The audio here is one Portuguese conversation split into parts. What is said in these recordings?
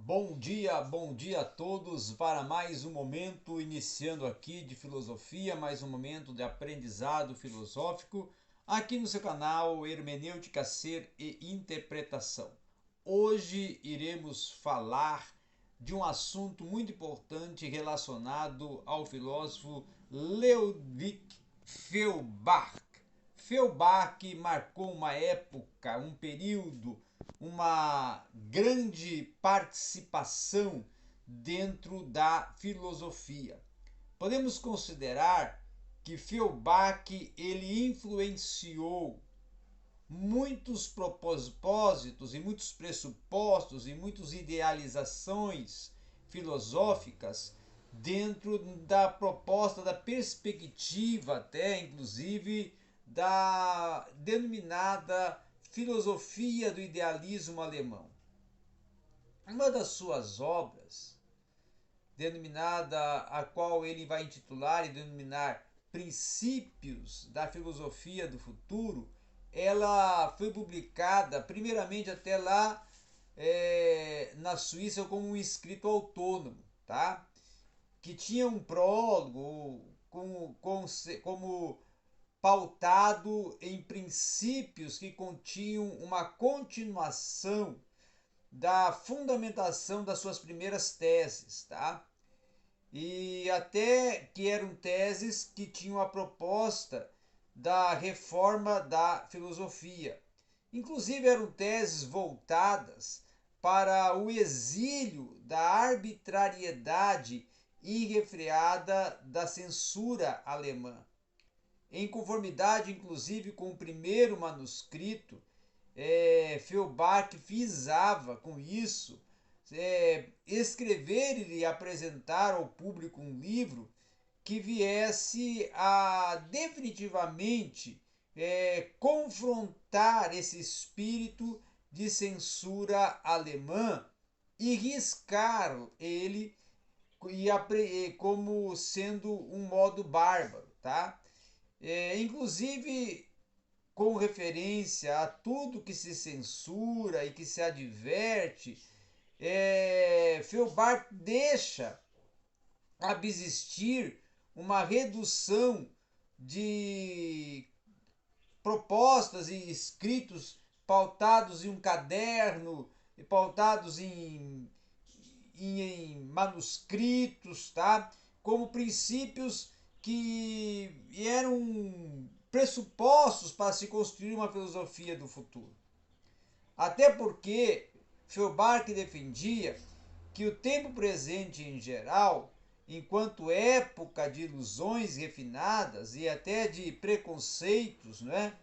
Bom dia a todos para mais um momento iniciando aqui de filosofia, mais um momento de aprendizado filosófico aqui no seu canal Hermenêutica, Ser e Interpretação. Hoje iremos falar de um assunto muito importante relacionado ao filósofo Ludwig Feuerbach. Feuerbach marcou uma época, um período, uma grande participação dentro da filosofia. Podemos considerar que Feuerbach ele influenciou muitos propósitos e muitos pressupostos e muitas idealizações filosóficas dentro da proposta, da perspectiva até inclusive da denominada filosofia do idealismo alemão. Uma das suas obras, denominada, a qual ele vai intitular e denominar Princípios da Filosofia do Futuro, ela foi publicada primeiramente até lá na Suíça como um escrito autônomo, tá? Que tinha um prólogo como pautado em princípios que continham uma continuação da fundamentação das suas primeiras teses, tá? E até que eram teses que tinham a proposta da reforma da filosofia. Inclusive eram teses voltadas para o exílio da arbitrariedade irrefreada da censura alemã. Em conformidade, inclusive, com o primeiro manuscrito, Feuerbach visava com isso escrever e apresentar ao público um livro que viesse a definitivamente confrontar esse espírito de censura alemã e riscar ele como sendo um modo bárbaro, tá? Inclusive com referência a tudo que se censura e que se adverte, Feuerbach deixa existir uma redução de propostas e escritos pautados em um caderno, pautados em manuscritos, tá? Como princípios que eram pressupostos para se construir uma filosofia do futuro. Até porque Feuerbach defendia que o tempo presente em geral, enquanto época de ilusões refinadas e até de preconceitos, né,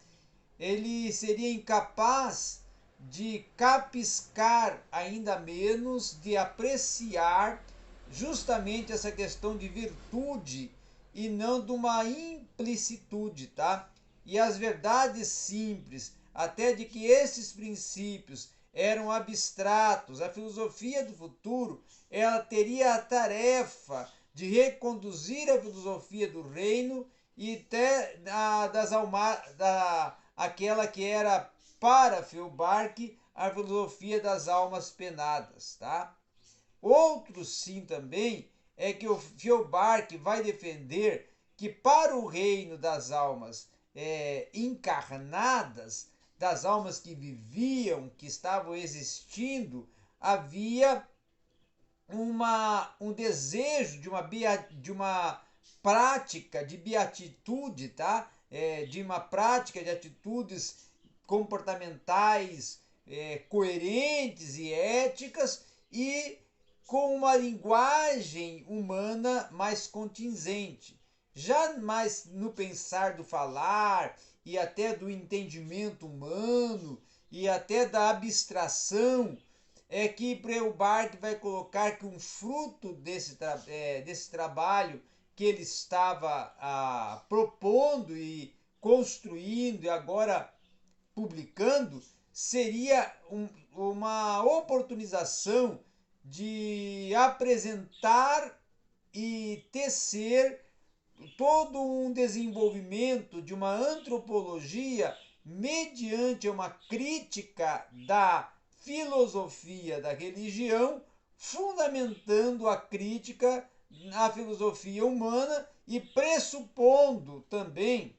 ele seria incapaz de capiscar, ainda menos de apreciar justamente essa questão de virtude e não de uma implicitude, tá? E as verdades simples, até de que esses princípios eram abstratos, a filosofia do futuro, ela teria a tarefa de reconduzir a filosofia do reino e até aquela que era para Feuerbach a filosofia das almas penadas, tá? Outro sim também é que o Feuerbach vai defender que para o reino das almas encarnadas, das almas que viviam, que estavam existindo, havia um desejo de uma prática de beatitude, tá? De uma prática de atitudes comportamentais coerentes e éticas e com uma linguagem humana mais contingente. Já mais no pensar do falar e até do entendimento humano e até da abstração, é que Feuerbach vai colocar que um fruto desse trabalho que ele estava propondo e construindo e agora publicando seria uma oportunização de apresentar e tecer todo um desenvolvimento de uma antropologia mediante uma crítica da filosofia da religião fundamentando a crítica à filosofia humana e pressupondo também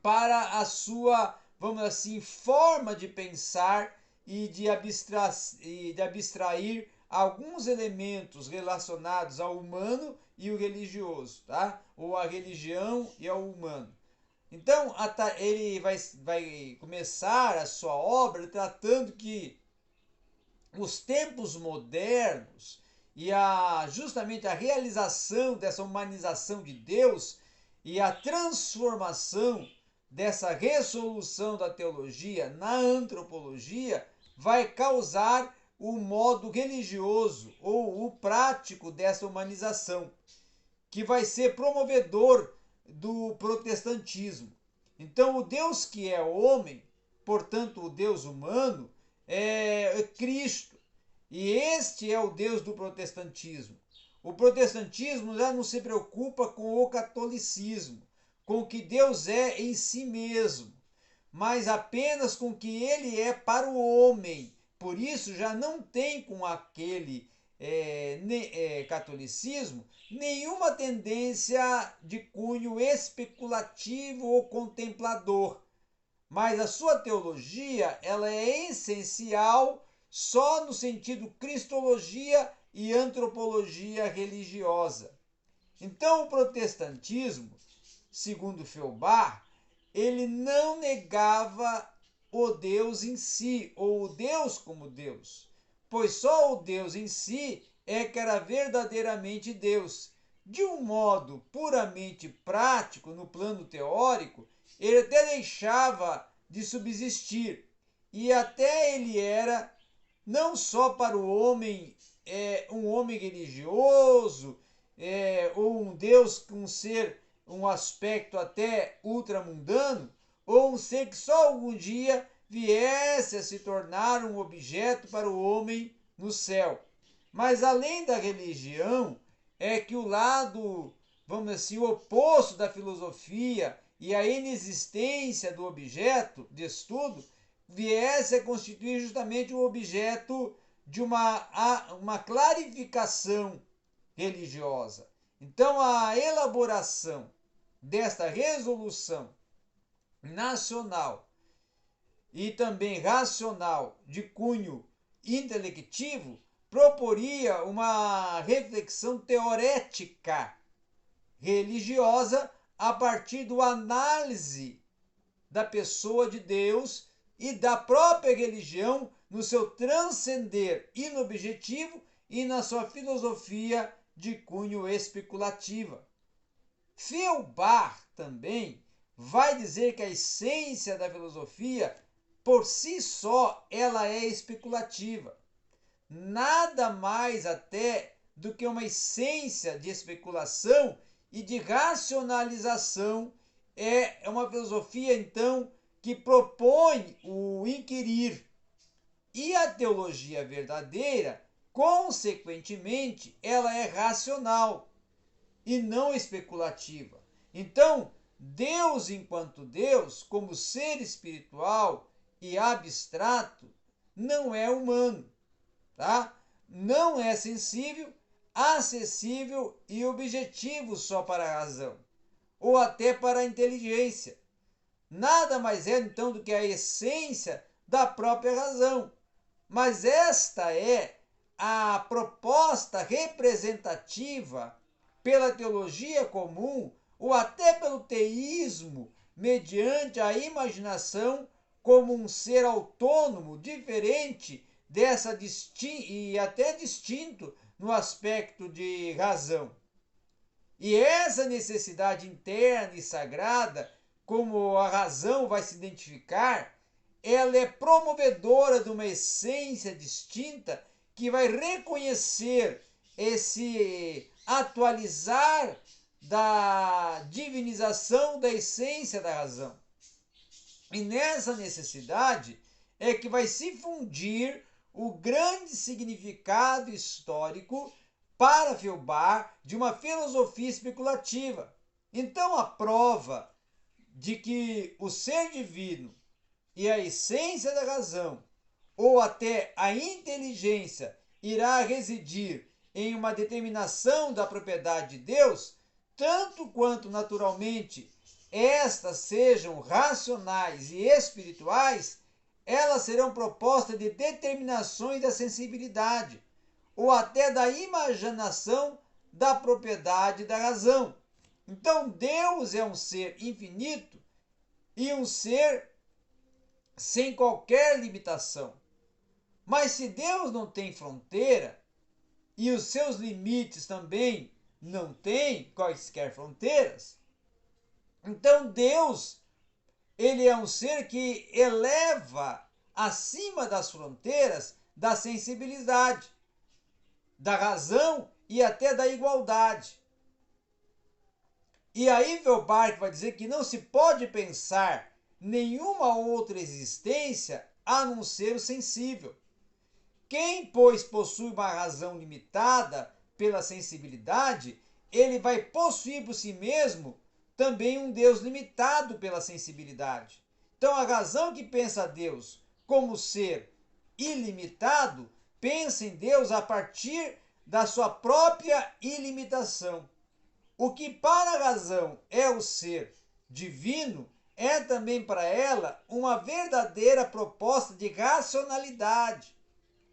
para a sua, vamos assim, forma de pensar e de abstrair alguns elementos relacionados ao humano e o religioso, tá? Ou a religião e ao humano. Então, ele vai começar a sua obra tratando que os tempos modernos e justamente a realização dessa humanização de Deus e a transformação dessa resolução da teologia na antropologia vai causar o modo religioso ou o prático dessa humanização, que vai ser promovedor do protestantismo. Então, o Deus que é homem, portanto, o Deus humano, é Cristo. E este é o Deus do protestantismo. O protestantismo já não se preocupa com o catolicismo, com o que Deus é em si mesmo, mas apenas com o que ele é para o homem. Por isso já não tem com aquele catolicismo nenhuma tendência de cunho especulativo ou contemplador, mas a sua teologia ela é essencial só no sentido cristologia e antropologia religiosa. Então o protestantismo, segundo Feuerbach, ele não negava o Deus em si, ou o Deus como Deus, pois só o Deus em si é que era verdadeiramente Deus. De um modo puramente prático, no plano teórico, ele até deixava de subsistir, e até ele era não só para o homem um homem religioso, ou um Deus com um aspecto até ultramundano, ou um ser que só algum dia viesse a se tornar um objeto para o homem no céu. Mas além da religião, é que o lado, vamos dizer assim, o oposto da filosofia e a inexistência do objeto de estudo viesse a constituir justamente o objeto de uma clarificação religiosa. Então, a elaboração desta resolução nacional e também racional de cunho intelectivo proporia uma reflexão teorética religiosa a partir do análise da pessoa de Deus e da própria religião no seu transcender inobjetivo e na sua filosofia de cunho especulativa. Feuerbach também vai dizer que a essência da filosofia, por si só, ela é especulativa. Nada mais até do que uma essência de especulação e de racionalização. É uma filosofia, então, que propõe o inquirir. E a teologia verdadeira, consequentemente, ela é racional e não especulativa. Então, Deus enquanto Deus, como ser espiritual e abstrato, não é humano, tá? Não é sensível, acessível e objetivo só para a razão, ou até para a inteligência. Nada mais é então do que a essência da própria razão. Mas esta é a proposta representativa pela teologia comum ou até pelo teísmo, mediante a imaginação como um ser autônomo, diferente dessa e até distinto no aspecto de razão. E essa necessidade interna e sagrada, como a razão vai se identificar, ela é promovedora de uma essência distinta que vai reconhecer esse atualizar da divinização da essência da razão. E nessa necessidade é que vai se fundir o grande significado histórico para Feuerbach de uma filosofia especulativa. Então, a prova de que o ser divino e a essência da razão, ou até a inteligência irá residir em uma determinação da propriedade de Deus, tanto quanto naturalmente estas sejam racionais e espirituais, elas serão propostas de determinações da sensibilidade, ou até da imaginação da propriedade da razão. Então, Deus é um ser infinito e um ser sem qualquer limitação. Mas se Deus não tem fronteira e os seus limites também não têm quaisquer fronteiras, então Deus, ele é um ser que eleva acima das fronteiras da sensibilidade, da razão e até da igualdade. E aí Feuerbach vai dizer que não se pode pensar nenhuma outra existência a não ser o sensível. Quem, pois, possui uma razão limitada pela sensibilidade, ele vai possuir por si mesmo também um Deus limitado pela sensibilidade. Então, a razão que pensa Deus como ser ilimitado, pensa em Deus a partir da sua própria ilimitação. O que para a razão é o ser divino, é também para ela uma verdadeira proposta de racionalidade,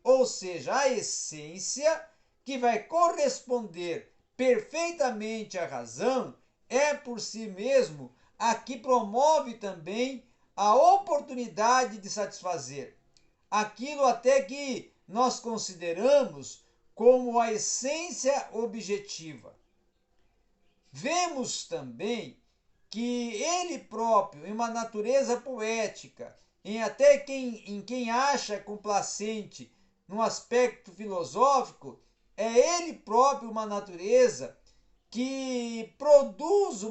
ou seja, a essência que vai corresponder perfeitamente à razão é por si mesmo a que promove também a oportunidade de satisfazer aquilo até que nós consideramos como a essência objetiva. Vemos também que ele próprio, em uma natureza poética, em quem acha complacente no aspecto filosófico, é ele próprio uma natureza que produz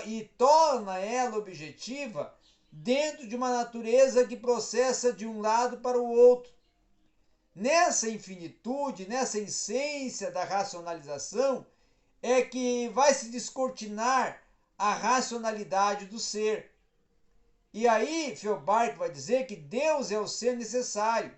e torna ela objetiva dentro de uma natureza que processa de um lado para o outro. Nessa infinitude, nessa essência da racionalização, é que vai se descortinar a racionalidade do ser. E aí, Feuerbach vai dizer que Deus é o ser necessário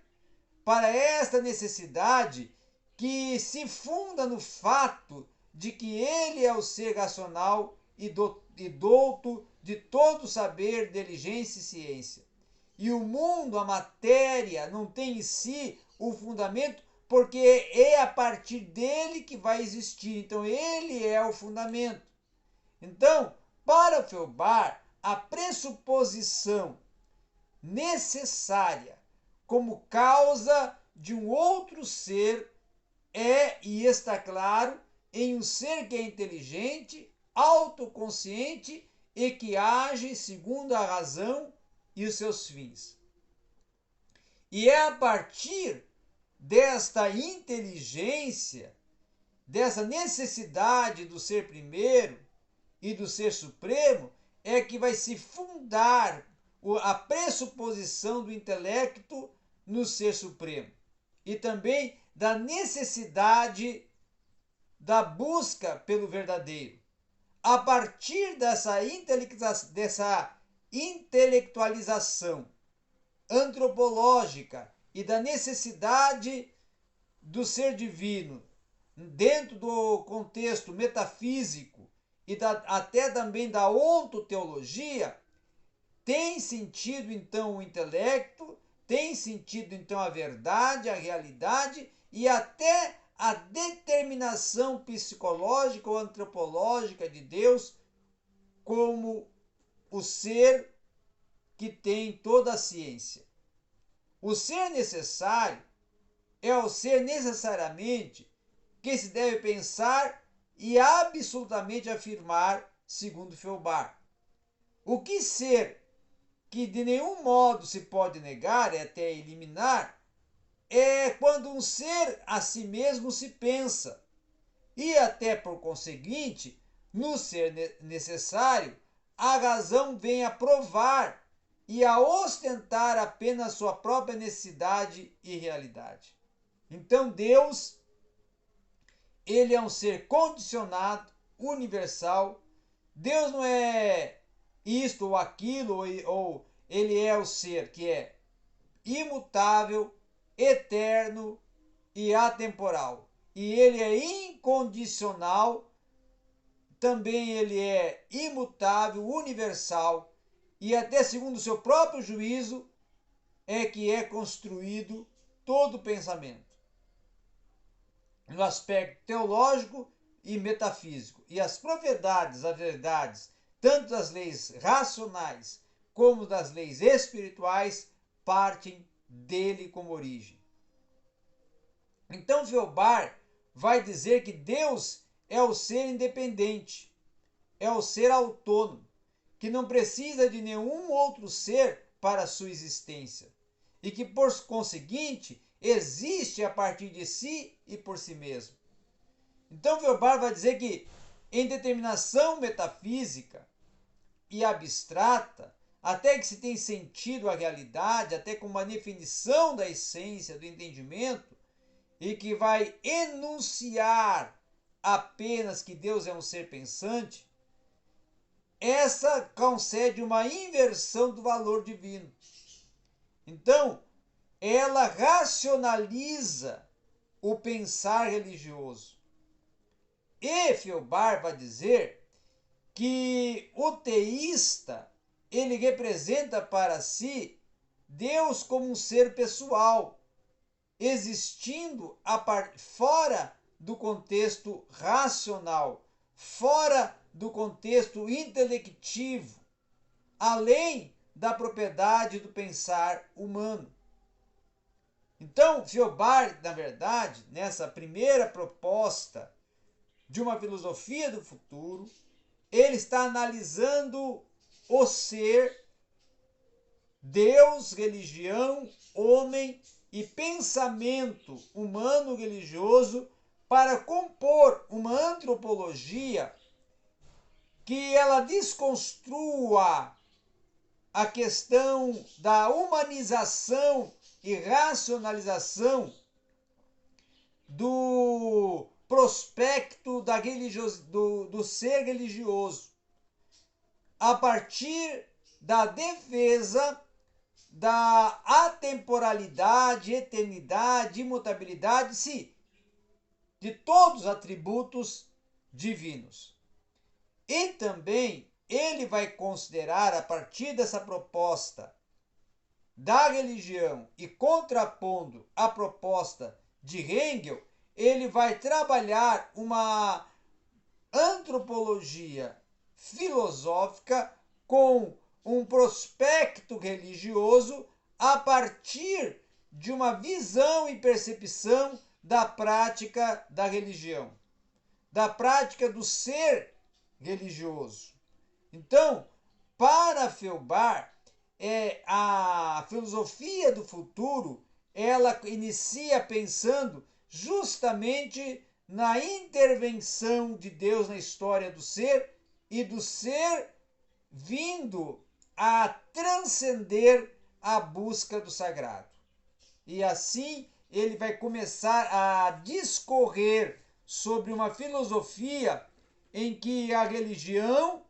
para esta necessidade que se funda no fato de que ele é o ser racional e douto de todo saber, inteligência e ciência. E o mundo, a matéria, não tem em si o fundamento, porque é a partir dele que vai existir. Então, ele é o fundamento. Então, para Feuerbach, a pressuposição necessária como causa de um outro ser é, e está claro, em um ser que é inteligente, autoconsciente e que age segundo a razão e os seus fins. E é a partir desta inteligência, dessa necessidade do ser primeiro e do ser supremo, é que vai se fundar a pressuposição do intelecto no ser supremo. E também da necessidade da busca pelo verdadeiro. A partir dessa intelectualização antropológica e da necessidade do ser divino dentro do contexto metafísico e até também da ontoteologia, tem sentido então o intelecto, tem sentido então a verdade, a realidade e até a determinação psicológica ou antropológica de Deus como o ser que tem toda a ciência. O ser necessário é o ser necessariamente que se deve pensar e absolutamente afirmar, segundo Feuerbach. O que ser que de nenhum modo se pode negar e até eliminar é quando um ser a si mesmo se pensa e até por conseguinte, no ser necessário, a razão vem a provar e a ostentar apenas sua própria necessidade e realidade. Então Deus, ele é um ser condicionado, universal. Deus não é isto ou aquilo, ou ele é o ser que é imutável, eterno, e atemporal. E ele é incondicional, também ele é imutável, universal, e até segundo o seu próprio juízo é que é construído todo o pensamento, no aspecto teológico e metafísico. E as propriedades, as verdades, tanto das leis racionais como das leis espirituais, partem dele como origem. Então Feuerbach vai dizer que Deus é o ser independente, é o ser autônomo, que não precisa de nenhum outro ser para a sua existência e que, por conseguinte, existe a partir de si e por si mesmo. Então Feuerbach vai dizer que, em determinação metafísica e abstrata, até que se tem sentido a realidade, até com uma definição da essência do entendimento, e que vai enunciar apenas que Deus é um ser pensante, essa concede uma inversão do valor divino. Então, ela racionaliza o pensar religioso. E Feuerbach vai dizer que o teísta, ele representa para si Deus como um ser pessoal, existindo fora do contexto racional, fora do contexto intelectivo, além da propriedade do pensar humano. Então, Feuerbach, na verdade, nessa primeira proposta de uma filosofia do futuro, ele está analisando o ser, Deus, religião, homem e pensamento humano religioso para compor uma antropologia que ela desconstrua a questão da humanização e racionalização do prospecto do ser religioso, a partir da defesa da atemporalidade, eternidade, imutabilidade, sim, de todos os atributos divinos. E também ele vai considerar, a partir dessa proposta da religião e contrapondo a proposta de Hegel, ele vai trabalhar uma antropologia filosófica com um prospecto religioso a partir de uma visão e percepção da prática da religião, da prática do ser religioso. Então, para Feuerbach, a filosofia do futuro, ela inicia pensando justamente na intervenção de Deus na história do ser e do ser vindo a transcender a busca do sagrado. E assim ele vai começar a discorrer sobre uma filosofia em que a religião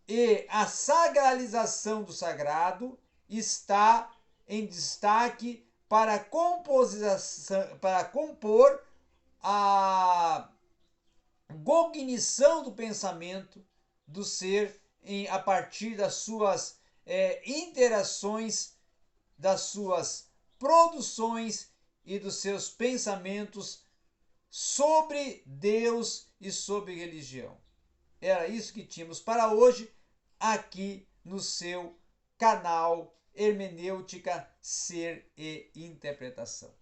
e a sacralização do sagrado está em destaque para compor a cognição do pensamento do ser a partir das suas interações, das suas produções e dos seus pensamentos sobre Deus e sobre religião. Era isso que tínhamos para hoje aqui no seu canal Hermenêutica, Ser e Interpretação.